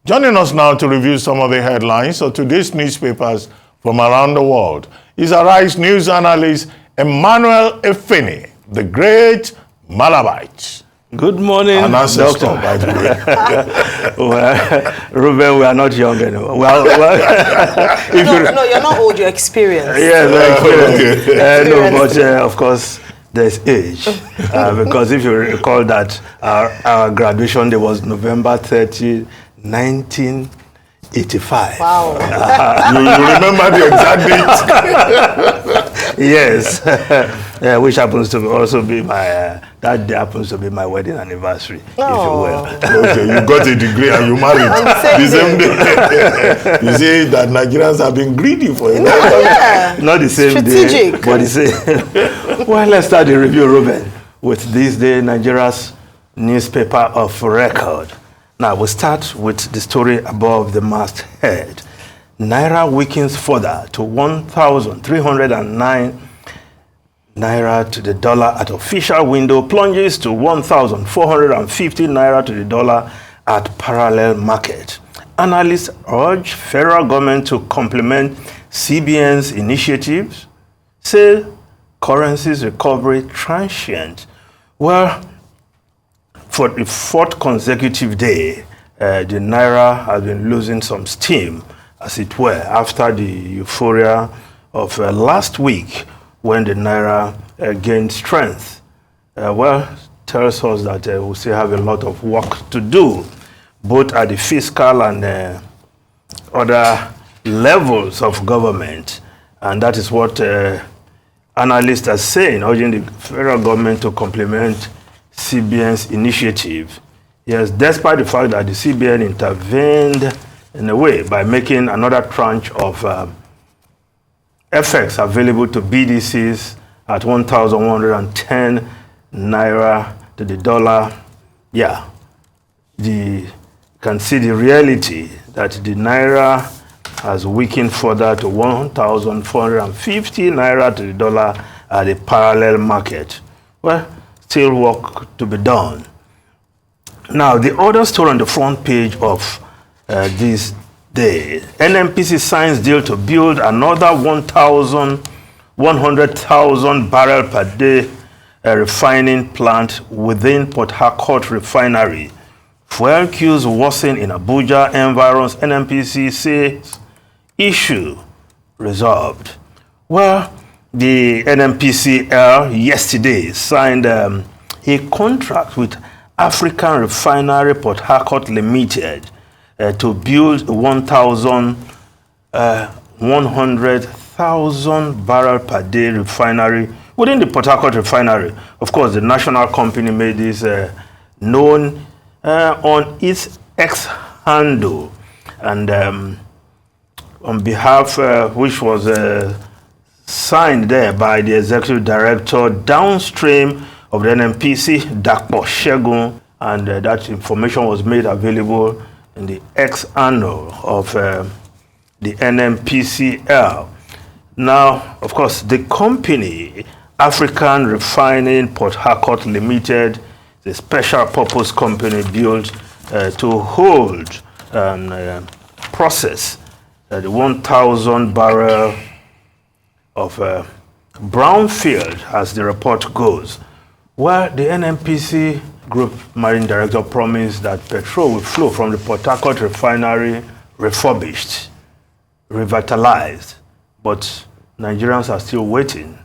Joining us now to review some of the headlines of today's newspapers from around the world is Arise News analyst Emmanuel Efeni, the great Malabite. Good morning, Doctor. By the way. Well, Ruben, we are not young anymore. No, you're not old, you're experienced. Yes, no, but of course, there's age. Because if you recall that our graduation day was November 30, 1985. Wow. You remember the exact date? Yes. Which happens to also be my, that day happens to be my wedding anniversary, if you will. Okay, you got a degree and you married the same day. You see that Nigerians have been greedy for you. Yeah. Not the same Strategic. day, but the same. Well, let's start the review, Ruben, with this day Nigeria's newspaper of record. Now, we'll start with the story above the masthead. Naira weakens further to 1,309 Naira to the dollar at official window, plunges to 1,450 Naira to the dollar at parallel market. Analysts urge federal government to complement CBN's initiatives, say currency's recovery transient. Well, for the fourth consecutive day, the Naira has been losing some steam, as it were, after the euphoria of last week when the Naira gained strength. Tells us that we still have a lot of work to do, both at the fiscal and other levels of government. And that is what analysts are saying, urging the federal government to complement CBN's initiative. Yes, despite the fact that the CBN intervened in a way by making another tranche of FX available to BDCs at 1,110 Naira to the dollar. Yeah, you can see the reality that the Naira has weakened further to 1,450 Naira to the dollar at the parallel market. Well, still work to be done. Now, the other story on the front page of this day, NNPC signs deal to build another 100,000 barrel per day refining plant within Port Harcourt refinery. Fuel queues worsen in Abuja environs. NNPC says issue resolved. Well, the NNPCL yesterday signed a contract with African Refinery Port Harcourt Limited to build 100,000 barrel per day refinery within the Port Harcourt refinery. Of course, the national company made this known on its X handle, and on behalf, which was signed there by the executive director downstream of the NNPC, Dakpo Shegun, and that information was made available in the X handle of the NNPCL. Now, of course, the company, African Refining Port Harcourt Limited, the special purpose company built to hold and process the 1,000 barrel of brownfield, as the report goes. Well, the NNPC Group Marine Director promised that petrol will flow from the Port Harcourt refinery refurbished, revitalized, but Nigerians are still waiting.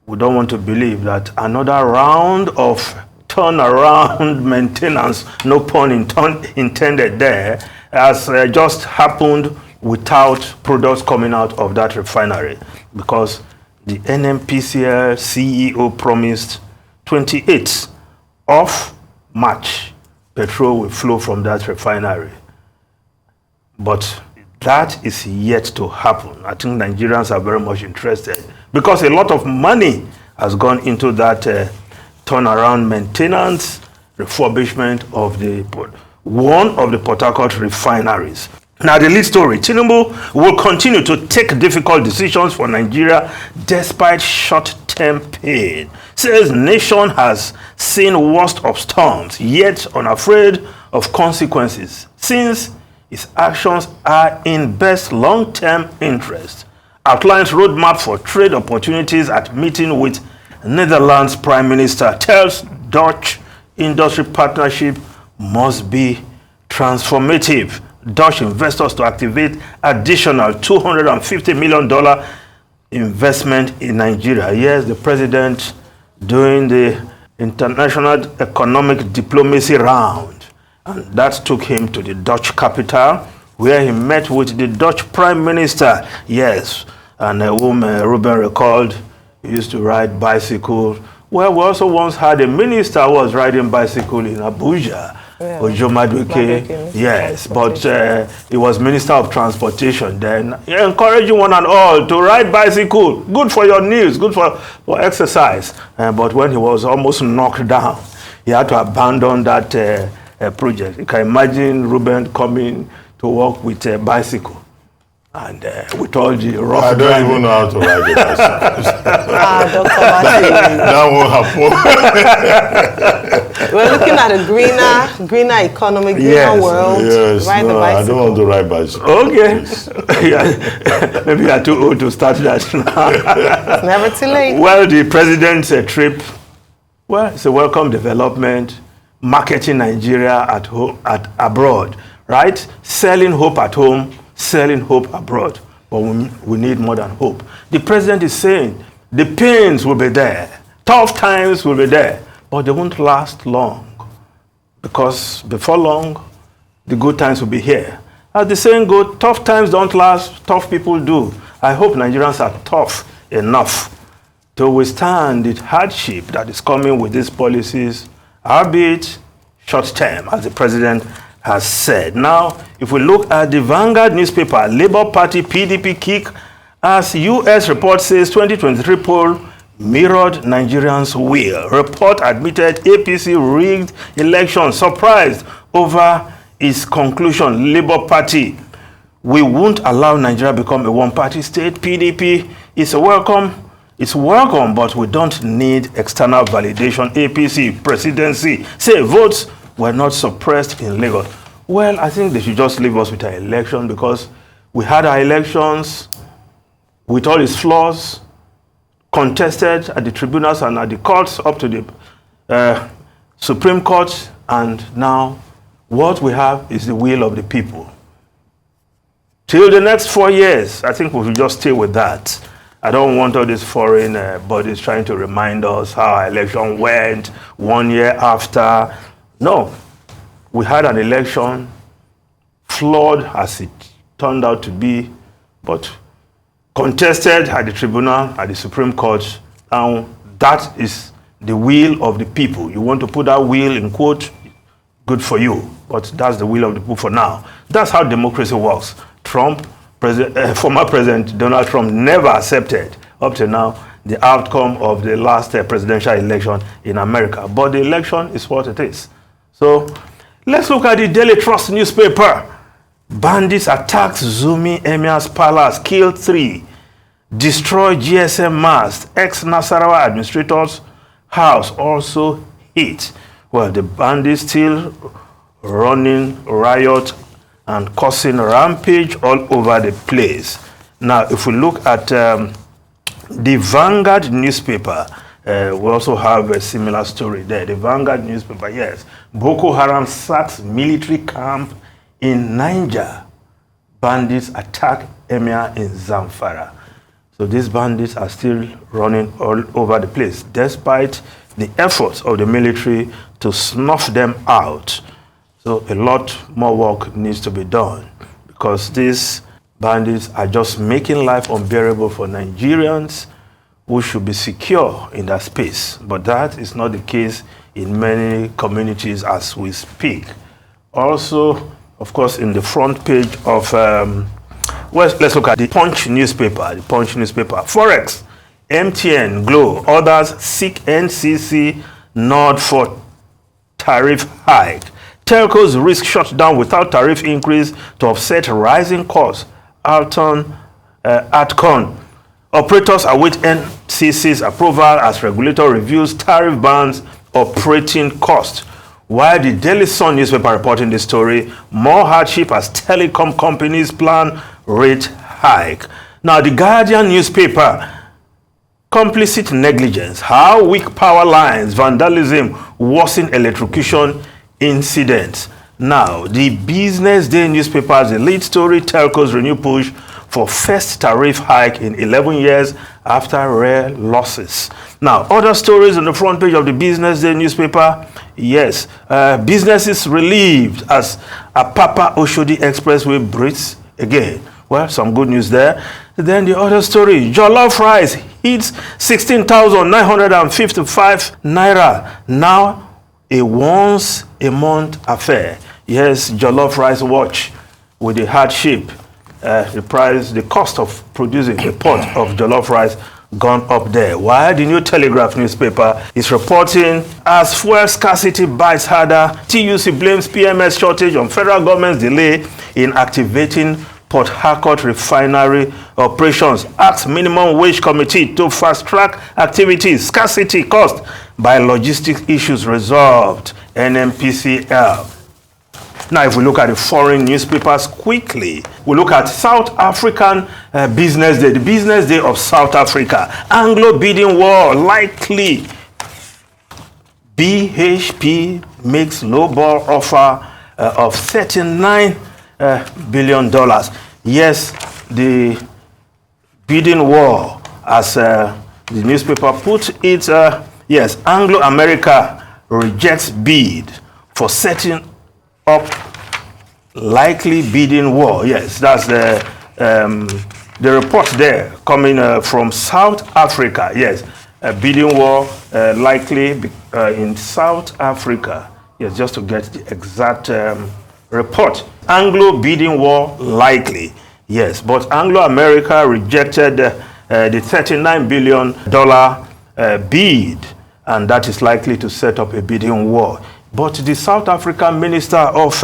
We don't want to believe that another round of turnaround maintenance, no pun intended there, has just happened without products coming out of that refinery, because the NNPCL CEO promised 28th of March, petrol will flow from that refinery. But that is yet to happen. I think Nigerians are very much interested, because a lot of money has gone into that turnaround maintenance, refurbishment of one of the Port Harcourt refineries. Now, the lead story, Tinubu will continue to take difficult decisions for Nigeria despite short-term pain. Says nation has seen worst of storms, yet unafraid of consequences, since its actions are in best long-term interest. Outlines roadmap for trade opportunities at meeting with Netherlands Prime Minister. Tells Dutch industry partnership must be transformative. Dutch investors to activate additional $250 million investment in Nigeria. Yes, the president doing the international economic diplomacy round, and that took him to the Dutch capital, where he met with the Dutch Prime Minister. Yes, and whom Ruben recalled, he used to ride bicycle. Well, we also once had a minister who was riding bicycle in Abuja. Yeah. Ojo Madueke, yes, but he was Minister of Transportation then, encouraging one and all to ride bicycle. Good for your knees, good for exercise. But when he was almost knocked down, he had to abandon that project. You can imagine Ruben coming to work with a bicycle. And with all the rough I don't even know how to ride a bicycle. Dr. Martin. That won't happen. We're looking at a greener economy, greener world. Yes, Ride the no, I don't bicycle. want to ride bicycle. Okay. Yeah. Maybe you're too old to start that now. It's never too late. Well, the president's trip, well, it's a welcome development, marketing Nigeria at home, abroad, right? Selling hope at home, selling hope abroad. But we need more than hope. The president is saying the pains will be there, tough times will be there, but they won't last long, because before long, the good times will be here. As the saying goes, tough times don't last, tough people do. I hope Nigerians are tough enough to withstand the hardship that is coming with these policies, albeit short term, as the president has said. Now, if we look at the Vanguard newspaper, Labour Party PDP kick, as US report says 2023 poll mirrored Nigerians' will. Report admitted APC rigged election, surprised over its conclusion. Labour Party, we won't allow Nigeria become a one-party state. PDP is welcome. It's welcome, but we don't need external validation. APC presidency say votes were not suppressed in Lagos. Well, I think they should just leave us with our election, because we had our elections with all its flaws, contested at the tribunals and at the courts up to the Supreme Court, and now what we have is the will of the people. Till the next 4 years, I think we should just stay with that. I don't want all these foreign bodies trying to remind us how our election went 1 year after. No, we had an election, flawed as it turned out to be, but contested at the tribunal, at the Supreme Court, and that is the will of the people. You want to put that will in quote, good for you, but that's the will of the people for now. That's how democracy works. Former President Donald Trump never accepted, up to now, the outcome of the last presidential election in America. But the election is what it is. So let's look at the Daily Trust newspaper. Bandits attacked Zumi Emir's palace, killed 3, destroyed GSM mast. Ex-Nasarawa administrator's house also hit. Well, the bandits still running riot and causing rampage all over the place. Now, if we look at the Vanguard newspaper, we also have a similar story there. The Vanguard newspaper, yes. Boko Haram sacks military camp in Niger. Bandits attack Emir in Zamfara. So these bandits are still running all over the place, despite the efforts of the military to snuff them out. So a lot more work needs to be done, because these bandits are just making life unbearable for Nigerians who should be secure in that space. But that is not the case in many communities as we speak. Also, of course, in the front page of, let's look at the Punch newspaper. The Punch newspaper. Forex, MTN, Glo, others seek NCC nod for tariff hike. Telcos risk shutdown without tariff increase to offset rising costs. Atcon. Operators await NCC's approval as regulator reviews tariff bans operating costs. While the Daily Sun newspaper reporting the story, more hardship as telecom companies plan rate hike. Now, the Guardian newspaper, complicit negligence, how weak power lines, vandalism, worsen electrocution incidents. Now, the Business Day newspaper's the lead story, telcos renew push for first tariff hike in 11 years after rare losses. Now, other stories on the front page of the Business Day newspaper. Yes, businesses relieved as Apapa Oshodi Expressway breathes again. Well, some good news there. Then the other story, jollof rice hits 16,955 naira. Now, a once a month affair. Yes, jollof rice watch with the hardship. The cost of producing a pot of jollof rice gone up there. While the New Telegraph newspaper is reporting as fuel scarcity bites harder, TUC blames PMS shortage on federal government's delay in activating Port Harcourt refinery operations, asks minimum wage committee to fast-track activities, scarcity caused by logistics issues resolved, NMPCL. Now, if we look at the foreign newspapers quickly, we look at South African Business Day, the Business Day of South Africa. Anglo bidding war likely. BHP makes lowball offer of $39 billion. Yes, the bidding war, as the newspaper put it, yes, Anglo America rejects bid for setting up likely bidding war. Yes, that's the report there coming from South Africa. Yes, a bidding war likely in South Africa. Yes, just to get the exact report. Anglo bidding war likely. Yes, but Anglo America rejected the $39 billion bid, and that is likely to set up a bidding war. But the South African Minister of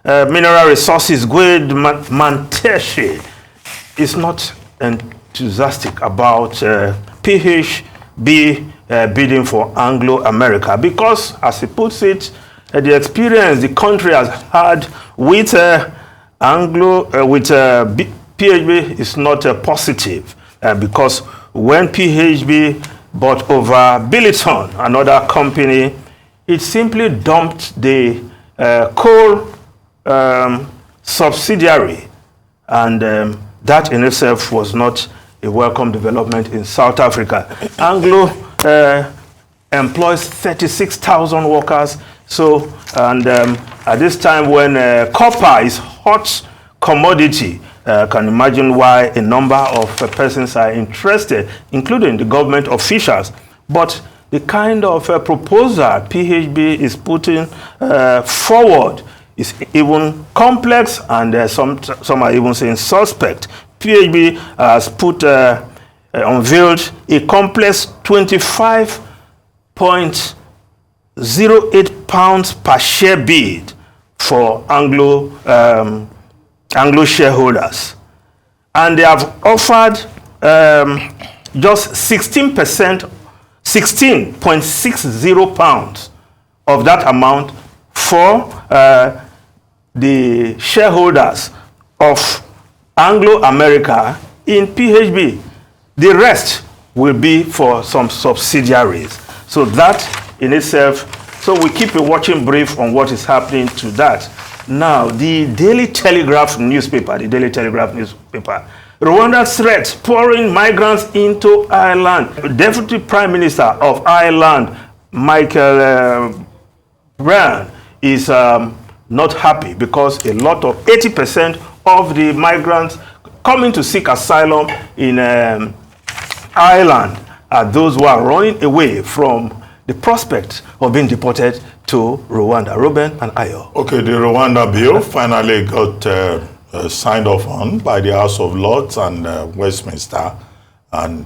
Mineral Resources, Gwede Mantashe, is not enthusiastic about PHB bidding for Anglo America because, as he puts it, the experience the country has had with PHB is not positive because when PHB bought over Billiton, another company, it simply dumped the coal subsidiary, and that in itself was not a welcome development in South Africa. Anglo employs 36,000 workers. So, and at this time when copper is hot commodity, can imagine why a number of persons are interested, including the government officials. But the kind of proposal PHB is putting forward is even complex, and some are even saying suspect. PHB has unveiled a complex 25.08 pounds per share bid for Anglo shareholders, and they have offered just 16.60 pounds of that amount for the shareholders of Anglo America in PHB. The rest will be for some subsidiaries. So that in itself, so we keep a watching brief on what is happening to that. Now, the Daily Telegraph newspaper, Rwanda's threat, pouring migrants into Ireland. Deputy Prime Minister of Ireland, Michael Bryan, is not happy because a lot of 80% of the migrants coming to seek asylum in Ireland are those who are running away from the prospect of being deported to Rwanda. Ruben and Ayo. Okay, the Rwanda bill finally got signed off on by the House of Lords and Westminster. And,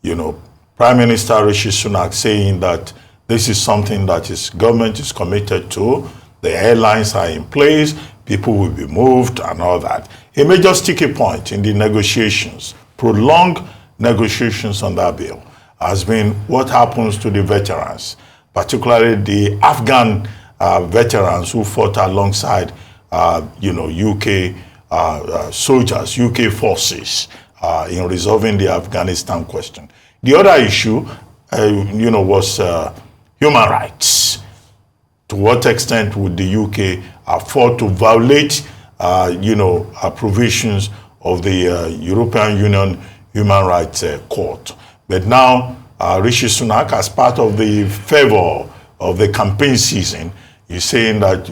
you know, Prime Minister Rishi Sunak saying that this is something that his government is committed to. The airlines are in place, people will be moved and all that. A major sticky point in the negotiations, prolonged negotiations on that bill, has been what happens to the veterans, particularly the Afghan veterans who fought alongside, UK soldiers, UK forces in resolving the Afghanistan question. The other issue, was human rights. To what extent would the UK afford to violate, provisions of the European Union Human Rights Court? But now, Rishi Sunak, as part of the favor of the campaign season, is saying that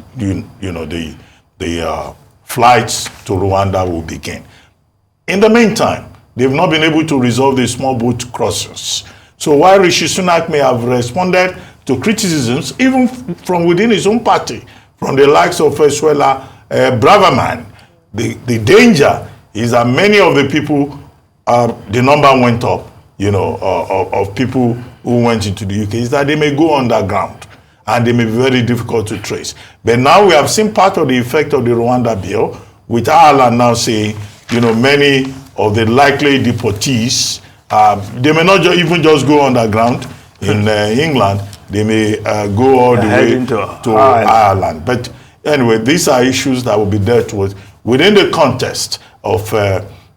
the flights to Rwanda will begin. In the meantime, they've not been able to resolve the small boat crossings. So while Rishi Sunak may have responded to criticisms, even from within his own party, from the likes of Suella Braverman, the danger is that many of the people, the number went up, of people who went into the UK, is that they may go underground and they may be very difficult to trace. But now we have seen part of the effect of the Rwanda bill, with Ireland now saying, many of the likely deportees, they may not even just go underground in England, they may go all the way to Ireland. But anyway, these are issues that will be dealt with within the context of,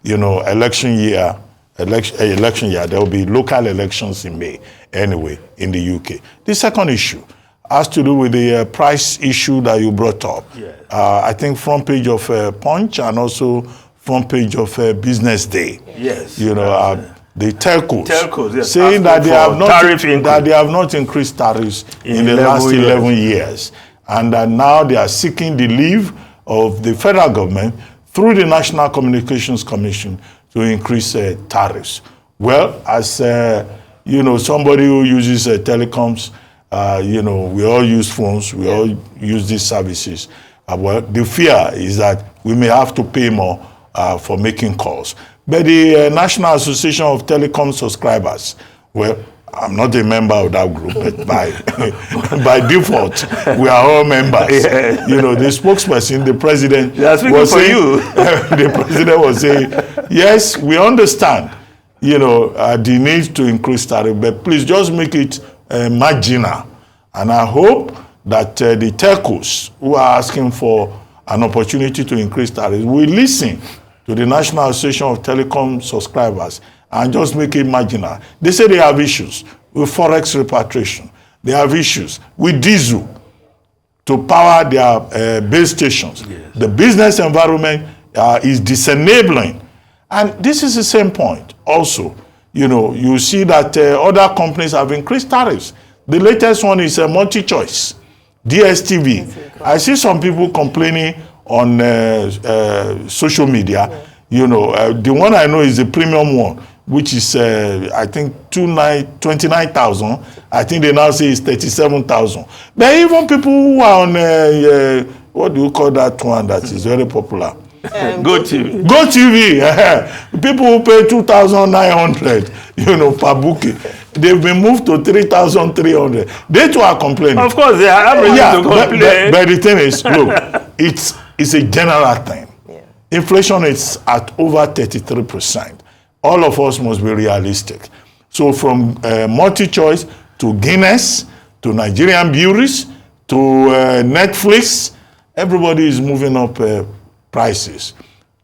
election year. There will be local elections in May, anyway, in the UK. The second issue has to do with the price issue that you brought up. Yes. I think front page of Punch and also front page of Business Day. Yes. The telcos, yes, saying that they have not increased tariffs in the last 11 years, and that now they are seeking the leave of the federal government through the National Communications Commission to increase tariffs. Well, as somebody who uses telecoms, we all use phones, we all use these services. Well, the fear is that we may have to pay more for making calls. But the National Association of Telecom Subscribers, well, I'm not a member of that group, but by default, we are all members. Yeah. The spokesperson, the president, was saying, the president was saying, yes, we understand, the need to increase tariff, but please just make it marginal. And I hope that the telcos who are asking for an opportunity to increase tariffs will listen to the National Association of Telecom Subscribers and just make it marginal. They say they have issues with forex repatriation. They have issues with diesel to power their base stations. Yes. The business environment is disenabling. And this is the same point also. You see that other companies have increased tariffs. The latest one is multi-choice, DSTV. I see some people complaining on social media. The one I know is the premium one, which is I think 29,000. I think they now say it's 37,000. But even people who are on what do you call that one that is very popular? GoTV. GoTV. People who pay 2,900, per booking. They've been moved to 3,300. They too are complaining. Of course, they are to complain. But the thing is, look, it's a general thing. Yeah. Inflation is at over 33%. All of us must be realistic. So from multi-choice to Guinness to Nigerian breweries to Netflix, everybody is moving up prices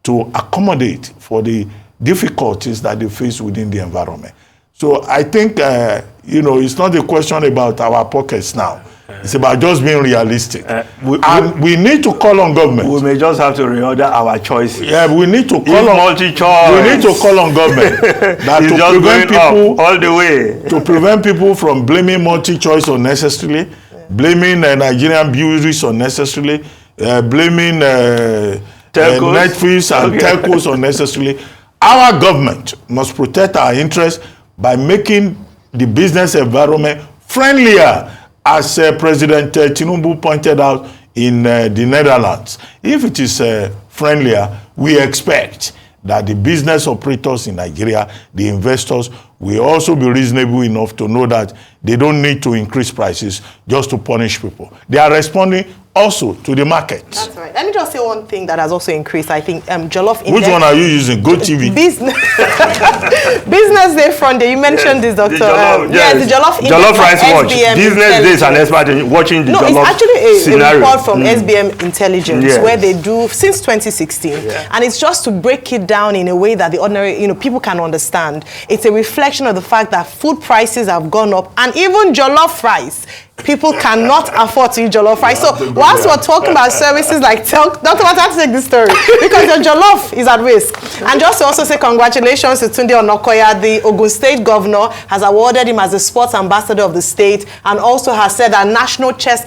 to accommodate for the difficulties that they face within the environment. So I think, it's not a question about our pockets now. It's about just being realistic. We need to call on government. We may just have to reorder our choices. Yeah, we need to call on multi-choice. We need to call on government that to prevent people all the way. To prevent people from blaming multi-choice unnecessarily, blaming Nigerian breweries unnecessarily, blaming Netflix and telcos unnecessarily. Our government must protect our interests by making the business environment friendlier, as President Tinubu pointed out in the Netherlands. If it is friendlier, we expect that the business operators in Nigeria, the investors, will also be reasonable enough to know that they don't need to increase prices just to punish people. They are responding also to the market. That's right. Let me just say one thing that has also increased. I think Jollof Index. Which one are you using? GoTV? Business Day Front Day. You mentioned this, Doctor. Yes, the Jollof Index. Jollof Rice Watch. SBM Business Days and expert in watching the No, Jollof it's actually a report from scenario. SBM Intelligence, Yes. where they do since 2016, and it's just to break it down in a way that the ordinary, people can understand. It's a reflection of the fact that food prices have gone up, and even jollof rice. People cannot afford to eat jollof rice. So whilst we're talking about services like Dr. Wata, take this story because your jollof is at risk. And just to also say congratulations to Tunde Onokoya, the Ogun State governor has awarded him as the sports ambassador of the state, and also has said that national chess,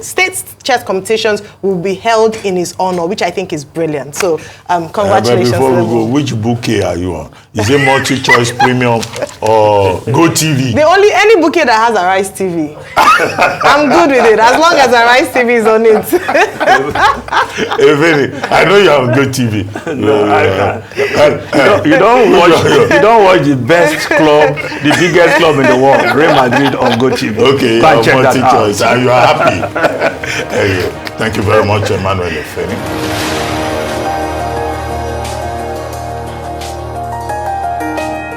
state chess competitions will be held in his honor, which I think is brilliant. So congratulations. But before we go, which bouquet are you on? Is it multi-choice premium or GoTV? Any bouquet that has a Rice TV. I'm good with it, as long as a Rice TV is on it. I know you have GoTV. You don't watch the best club, the biggest club in the world, Real Madrid on GoTV. Okay, you Can't have check that multi-choice out. and you are happy. Thank you very much, Emmanuel Efeni.